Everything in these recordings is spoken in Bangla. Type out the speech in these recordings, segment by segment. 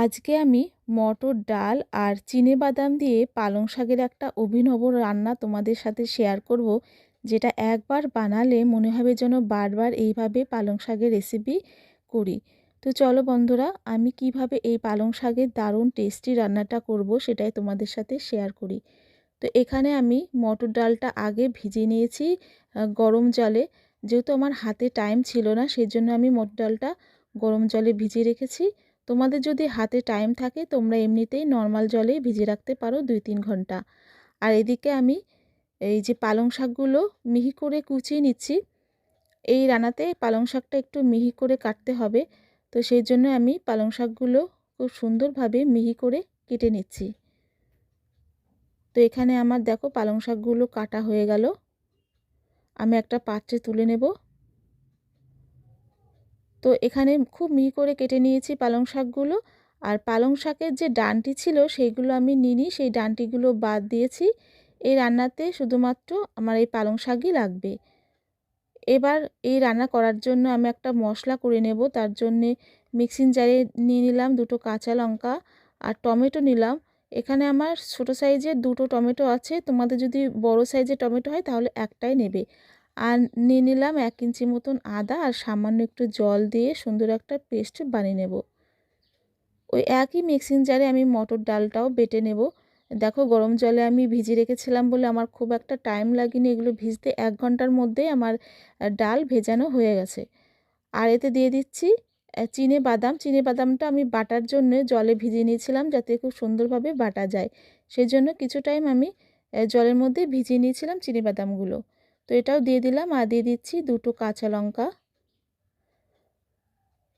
আজকে আমি মটর ডাল আর চিনেবাদাম দিয়ে পালং শাকের একটা অভিনব রান্না তোমাদের সাথে শেয়ার করব, যেটা একবার বানালে মনে হবে যেন বারবার এইভাবে পালং শাকের রেসিপি করি। তো চলো বন্ধুরা, আমি কিভাবে এই পালং শাকের দারুণ টেস্টি রান্নাটা করব সেটাই তোমাদের সাথে শেয়ার করি। তো এখানে আমি মটর ডালটা আগে ভিজিয়ে নিয়েছি গরম জলে। যেহেতু আমার হাতে টাইম ছিল না, সেই জন্য আমি মটর ডালটা গরম জলে ভিজিয়ে রেখেছি। তোমাদের যদি হাতে টাইম থাকে তোমরা এমনিতেই নর্মাল জলে ভিজিয়ে রাখতে পারো 2-3 ঘন্টা। আর এদিকে আমি এই যে পালং শাকগুলো মিহি করে কুচিয়ে নিচ্ছি। এই রান্নাতে পালং শাকটা একটু মিহি করে কাটতে হবে, তো সেই জন্য আমি পালং শাকগুলো খুব সুন্দরভাবে মিহি করে কেটে নিচ্ছি। তো এখানে আমার দেখো পালং শাকগুলো কাটা হয়ে গেল। আমি একটা পাত্রে তুলে নেব। তো এখানে খুব মিহি করে কেটে নিয়েছি পালং শাকগুলো। আর পালং শাকের যে ডাঁটি ছিল সেইগুলো আমি নিইনি, সেই ডাঁটিগুলো বাদ দিয়েছি। এই রান্নাতে শুধুমাত্র আমার এই পালং শাকই লাগবে। এবার এই রান্না করার জন্য আমি একটা মশলা করে নেব। তার জন্যে মিক্সিং জারে নিয়ে নিলাম 2টো কাঁচা লঙ্কা আর টমেটো নিলাম। এখানে আমার ছোটো সাইজের 2টো টমেটো আছে, তোমাদের যদি বড় সাইজের টমেটো হয় তাহলে একটাই নেবে। আর নিয়ে নিলাম 1 ইঞ্চি মতন আদা আর সামান্য একটু জল দিয়ে সুন্দর একটা পেস্ট বানিয়ে নেব। ওই একই মিক্সিং জারে আমি মটর ডালটাও বেটে নেব। দেখো গরম জলে আমি ভিজিয়ে রেখেছিলাম বলে আমার খুব একটা টাইম লাগেনি, এগুলো ভিজতে 1 ঘন্টার মধ্যেই আমার ডাল ভেজানো হয়ে গেছে। আর এতে দিয়ে দিচ্ছি চিনেবাদামটা আমি বাটার জন্য জলে ভিজিয়ে নিয়েছিলাম যাতে খুব সুন্দরভাবে বাটা যায়। সেই জন্য কিছু টাইম আমি জলের মধ্যে ভিজিয়ে নিয়েছিলাম চিনেবাদামগুলো। তো এটাও দিয়ে দিলাম আর দিয়ে দিচ্ছি 2টো কাঁচা লঙ্কা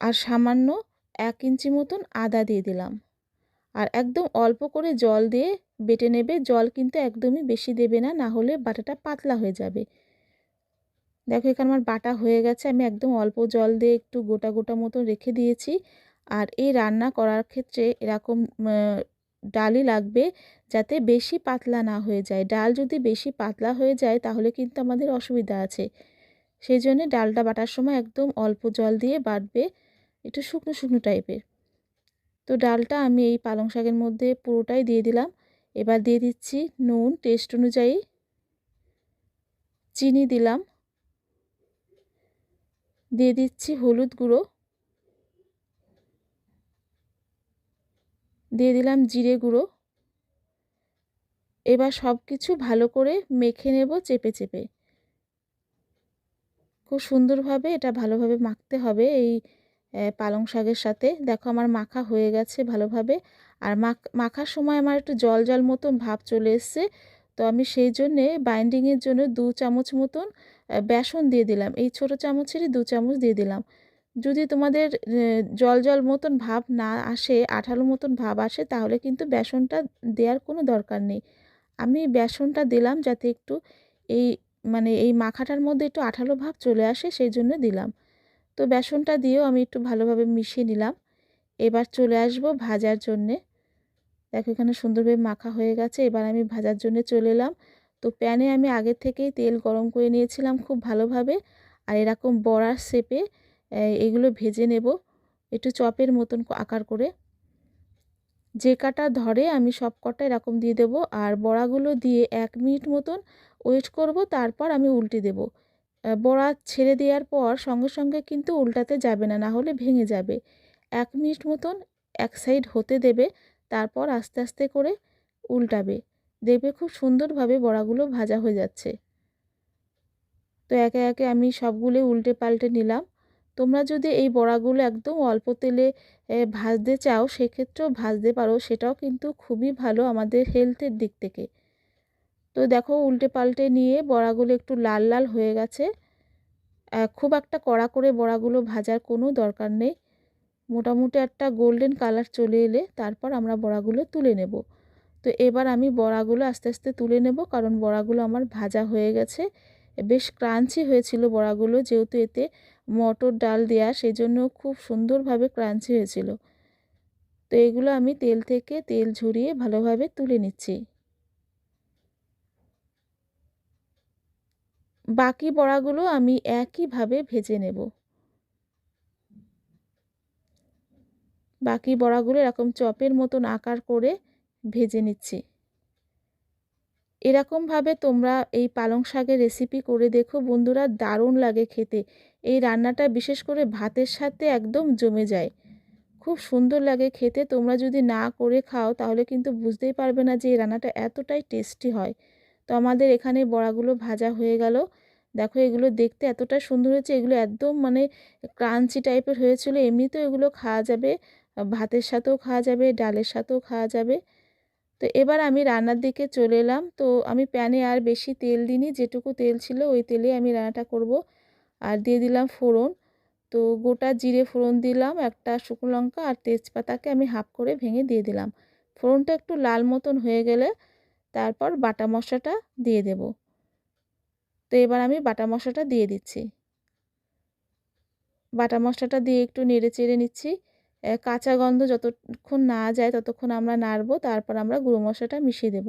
আর সামান্য 1 ইঞ্চি মতন আদা দিয়ে দিলাম। আর একদম অল্প করে জল দিয়ে বেটে নেবে। জল কিন্তু একদমই বেশি দেবে না, না হলে বাটাটা পাতলা হয়ে যাবে। দেখো এখানে আমার বাটা হয়ে গেছে। আমি একদম অল্প জল দিয়ে একটু গোটা গোটা মতো রেখে দিয়েছি। আর এই রান্না করার ক্ষেত্রে এরকম ডালই লাগবে, যাতে বেশি পাতলা না হয়ে যায়। ডাল যদি বেশি পাতলা হয়ে যায় তাহলে কিন্তু আমাদের অসুবিধা আছে। সেই জন্যে ডালটা বাটার সময় একদম অল্প জল দিয়ে বাটবে, একটু শুকনো শুকনো টাইপের। তো ডালটা আমি এই পালং শাকের মধ্যে পুরোটাই দিয়ে দিলাম। এবার দিয়ে দিচ্ছি নুন টেস্ট অনুযায়ী, চিনি দিলাম, দিয়ে দিচ্ছি হলুদ গুঁড়ো, দিয়ে দিলাম জিরে গুঁড়ো। এবার সব কিছু ভালো করে মেখে নেব চেপে চেপে। খুব সুন্দরভাবে এটা ভালোভাবে মাখতে হবে এই পালং শাকের সাথে। দেখো আমার মাখা হয়ে গেছে ভালোভাবে। আর মাখার সময় আমার একটু জল জল মতন ভাব চলে এসছে। তো আমি সেই জন্যে বাইন্ডিংয়ের জন্য 2 চামচ মতন বেসন দিয়ে দিলাম। এই ছোটো চামচেরই 2 চামচ দিয়ে দিলাম। যদি তোমাদের জল জল মতন ভাব না আসে, আঠালো মতন ভাব আসে, তাহলে কিন্তু বেসনটা দেওয়ার কোনো দরকার নেই। আমি বেসনটা দিলাম যাতে একটু এই এই মাখাটার মধ্যে একটু আঠালো ভাব চলে আসে, সেই জন্য দিলাম। তো বেসনটা দিয়েও আমি একটু ভালোভাবে মিশিয়ে নিলাম। এবার চলে আসব ভাজার জন্যে। দেখো এখানে সুন্দরভাবে মাখা হয়ে গেছে। এবার আমি ভাজার জন্য চলে এলাম। তো প্যানে আমি আগের থেকেই তেল গরম করে নিয়েছিলাম খুব ভালোভাবে। আর এরকম বড়ার শেপে এগুলো ভেজে নেব একটু চপের মতন আকার করে। যে কাটা ধরে আমি সব কটা এরকম দিয়ে দেবো। আর বড়াগুলো দিয়ে 1 মিনিট মতন ওয়েট করব, তারপর আমি উল্টে দেব। বড়া ছেড়ে দেওয়ার পর সঙ্গে সঙ্গে কিন্তু উল্টাতে যাবে না, না হলে ভেঙে যাবে। 1 মিনিট মতন এক সাইড হতে দেবে, তারপর আস্তে আস্তে করে উল্টাবে। দেখবে খুব সুন্দরভাবে বড়াগুলো ভাজা হয়ে যাচ্ছে। তো একে একে আমি সবগুলো উল্টে পাল্টে নিলাম। তোমরা যদি এই বড়াগুলো একদম অল্প তেলে ভাজতে চাও সেক্ষেত্রেও ভাজতে পারো, সেটাও কিন্তু খুবই ভালো আমাদের হেলথের দিক থেকে। তো দেখো উল্টে পাল্টে নিয়ে বড়াগুলো একটু লাল লাল হয়ে গেছে। খুব একটা কড়া করে বড়াগুলো ভাজার কোনো দরকার নেই। মোটামুটি একটা গোল্ডেন কালার চলে এলে তারপর আমরা বড়াগুলো তুলে নেব। তো এবার আমি বড়াগুলো আস্তে আস্তে তুলে নেব, কারণ বড়াগুলো আমার ভাজা হয়ে গেছে। বেশ ক্রাঞ্চি হয়েছিল বড়াগুলো, যেহেতু এতে মটর ডাল দেয়া, সেই জন্য খুব সুন্দরভাবে ক্রাঞ্চি হয়েছিল। তো এগুলো আমি তেল থেকে তেল ঝরিয়ে ভালোভাবে তুলে নিচ্ছি। বাকি বড়াগুলো আমি একইভাবে ভেজে নেব। বাকি বড়াগুলো এরকম চপের মতন আকার করে ভেজে নিচ্ছি। এরকমভাবে তোমরা এই পালং শাকের রেসিপি করে দেখো বন্ধুরা, দারুণ লাগে খেতে। এই রান্নাটা বিশেষ করে ভাতের সাথে একদম জমে যায়, খুব সুন্দর লাগে খেতে। তোমরা যদি না করে খাও তাহলে কিন্তু বুঝতেই পারবে না যে এই রান্নাটা এতটাই টেস্টি হয়। তো আমাদের এখানে বড়াগুলো ভাজা হয়ে গেল। দেখো এগুলো দেখতে এতটা সুন্দর হয়েছে, এগুলো একদম মানে ক্রাঞ্চি টাইপের হয়েছিল। এমনিতেও এগুলো খাওয়া যাবে, ভাতের সাথেও খাওয়া যাবে, ডালের সাথেও খাওয়া যাবে। তো এবার আমি রান্নার দিকে চলে এলাম। তো আমি প্যানে আর বেশি তেল দিইনি, যেটুকু তেল ছিল ওই তেলে আমি রান্নাটা করব। আর দিয়ে দিলাম ফোড়ন। তো গোটা জিরে ফোড়ন দিলাম, একটা শুকনো লঙ্কা আর তেজপাতাকে আমি হাফ করে ভেঙে দিয়ে দিলাম। ফোড়নটা একটু লাল মতন হয়ে গেলে তারপর বাটা মশলাটা দিয়ে দেব। তো এবার আমি বাটা মশলাটা দিয়ে দিচ্ছি। বাটা মশলাটা দিয়ে একটু নেড়ে চেড়ে নিচ্ছি। কাঁচা গন্ধ যতক্ষণ না যায় ততক্ষণ আমরা নাড়বো, তারপর আমরা গুঁড়ো মশলাটা মিশিয়ে দেব।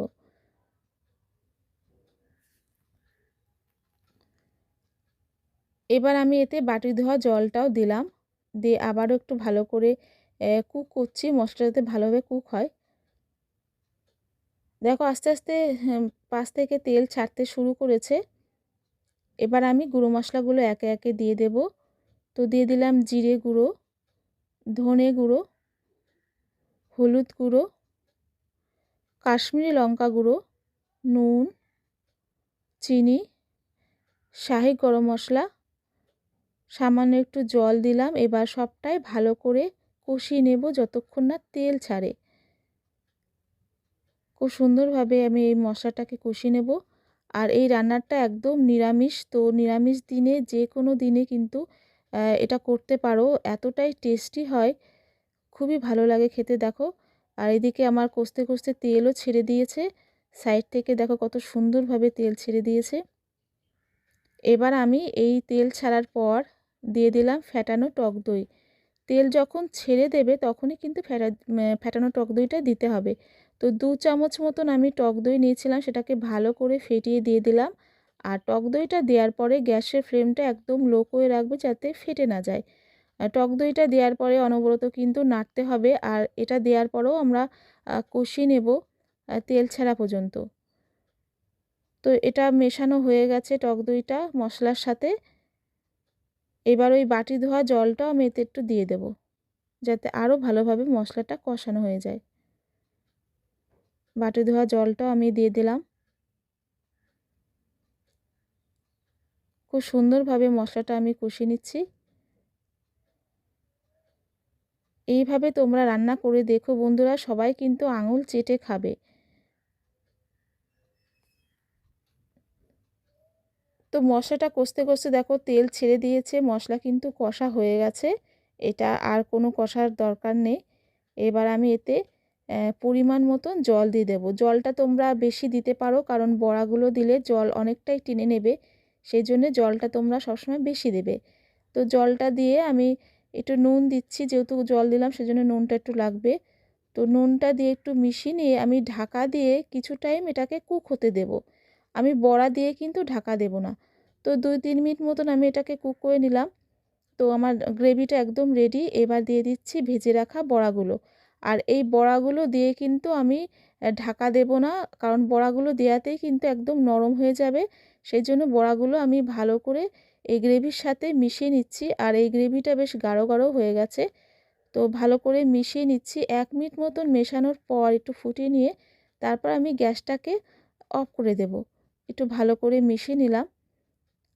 এবার আমি এতে বাটি ধোয়া জলটাও দিলাম, দিয়ে আবারও একটু ভালো করে কুক করছি, মশলা যাতে ভালোভাবে কুক হয়। দেখো আস্তে আস্তে পাশ থেকে তেল ছাড়তে শুরু করেছে। এবার আমি গুঁড়ো মশলাগুলো একে একে দিয়ে দেব। তো দিয়ে দিলাম জিরে গুঁড়ো, ধনে গুঁড়ো, হলুদ গুঁড়ো, কাশ্মীরি লঙ্কা গুঁড়ো, নুন, চিনি, শাহি গরম মশলা, সামান্য একটু জল দিলাম। এবার সবটাই ভালো করে কষিয়ে নেব যতক্ষণ না তেল ছাড়ে। খুব সুন্দরভাবে আমি এই মশলাটাকে কষিয়ে নেব। আর এই রান্নাটা একদম নিরামিষ, তো নিরামিষ দিনে যে কোনো দিনে কিন্তু এটা করতে পারো, এতটাই টেস্টি হয়, খুবই ভালো লাগে খেতে। দেখো আর এদিকে আমার কষতে কষতে তেলও ছেড়ে দিয়েছে, সাইড থেকে দেখো কত সুন্দরভাবে তেল ছেড়ে দিয়েছে। এবার আমি এই তেল ছাড়ার পর দিয়ে দিলাম ফ্যাটানো টক দই। তেল যখন ছেড়ে দেবে তখনই কিন্তু ফ্যাটানো টক দইটা দিতে হবে। তো 2 চামচ মতন আমি টক দই নিয়েছিলাম, সেটাকে ভালো করে ফেটিয়ে দিয়ে দিলাম। আর টক দইটা দেওয়ার পরে গ্যাসের ফ্লেমটা একদম লো করে রাখবে যাতে ফেটে না যায়। টক দইটা দেওয়ার পরে অনবরত কিন্তু নাড়তে হবে, আর এটা দেওয়ার পরেও আমরা কষিয়ে নেব তেল ছাড়া পর্যন্ত। তো এটা মেশানো হয়ে গেছে টক দইটা মশলার সাথে। এবার ওই বাটি ধোয়া জলটাও আমি এতে একটু দিয়ে দেব, যাতে আরও ভালোভাবে মশলাটা কষানো হয়ে যায়। বাটি ধোয়া জলটাও আমি দিয়ে দিলাম। খুব সুন্দরভাবে মশলাটা আমি কষিয়ে নিচ্ছি। এইভাবে তোমরা রান্না করে দেখো বন্ধুরা, সবাই কিন্তু আঙুল চেটে খাবে। তো মশলাটা কষতে কষতে দেখো তেল ছেড়ে দিয়েছে, মশলা কিন্তু কষা হয়ে গেছে। এটা আর কোনো কষার দরকার নেই। এবার আমি এতে পরিমাণ মতন জল দিয়ে দেবো। জলটা তোমরা বেশি দিতে পারো, কারণ বড়াগুলো দিলে জল অনেকটাই টেনে নেবে, সেই জন্যে জলটা তোমরা সবসময় বেশি দেবে। তো জলটা দিয়ে আমি একটু নুন দিচ্ছি, যেহেতু জল দিলাম সেজন্য নুনটা একটু লাগবে। তো নুনটা দিয়ে একটু মিশিয়ে নিয়ে আমি ঢাকা দিয়ে কিছু টাইম এটাকে কুক হতে দেব। আমি বড়া দিয়ে কিন্তু ঢাকা দেব না। তো 2-3 মিনিট মতন আমি এটাকে কুক করে নিলাম। তো আমার গ্রেভিটা একদম রেডি। এবার দিয়ে দিচ্ছি ভেজে রাখা বড়াগুলো। আর এই বড়াগুলো দিয়ে কিন্তু আমি ঢাকা দেব না, কারণ বড়াগুলো দেওয়াতেই কিন্তু একদম নরম হয়ে যাবে। সেই জন্য বড়াগুলো আমি ভালো করে এই গ্রেভির সাথে মিশিয়ে নিচ্ছি। আর এই গ্রেভিটা বেশ গাঢ় গাঢ় হয়ে গেছে। তো ভালো করে মিশিয়ে নিচ্ছি। 1 মিনিট মতন মেশানোর পর একটু ফুটিয়ে নিয়ে তারপর আমি গ্যাসটাকে অফ করে দেব। একটু ভালো করে মিশিয়ে নিলাম।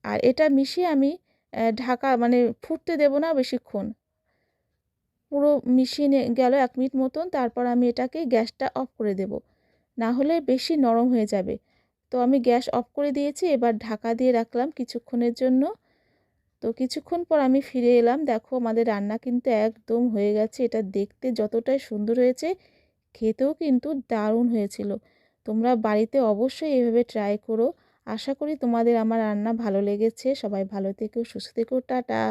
আর এটা মিশিয়ে আমি ঢাকা মানে ফুটতে দেব না বেশিক্ষণ। পুরো মিশিয়ে গেল 1 মিনিট মতন, তারপর আমি এটাকে গ্যাসটা অফ করে দেব, না হলে বেশি নরম হয়ে যাবে। তো আমি গ্যাস অফ করে দিয়েছি, এবার ঢাকা দিয়ে রাখলাম কিছুক্ষণের জন্য। তো কিছুক্ষণ পর আমি ফিরে এলাম। দেখো আমাদের রান্না কিন্তু একদম হয়ে গেছে। এটা দেখতে যতটাই সুন্দর হয়েছে, খেতেও কিন্তু দারুণ হয়েছিল। তোমরা বাড়িতে অবশ্যই এভাবে ট্রাই করো। আশা করি তোমাদের আমার রান্না ভালো লেগেছে। সবাই ভালো থেকো, সুস্থ থেকো, টাটা।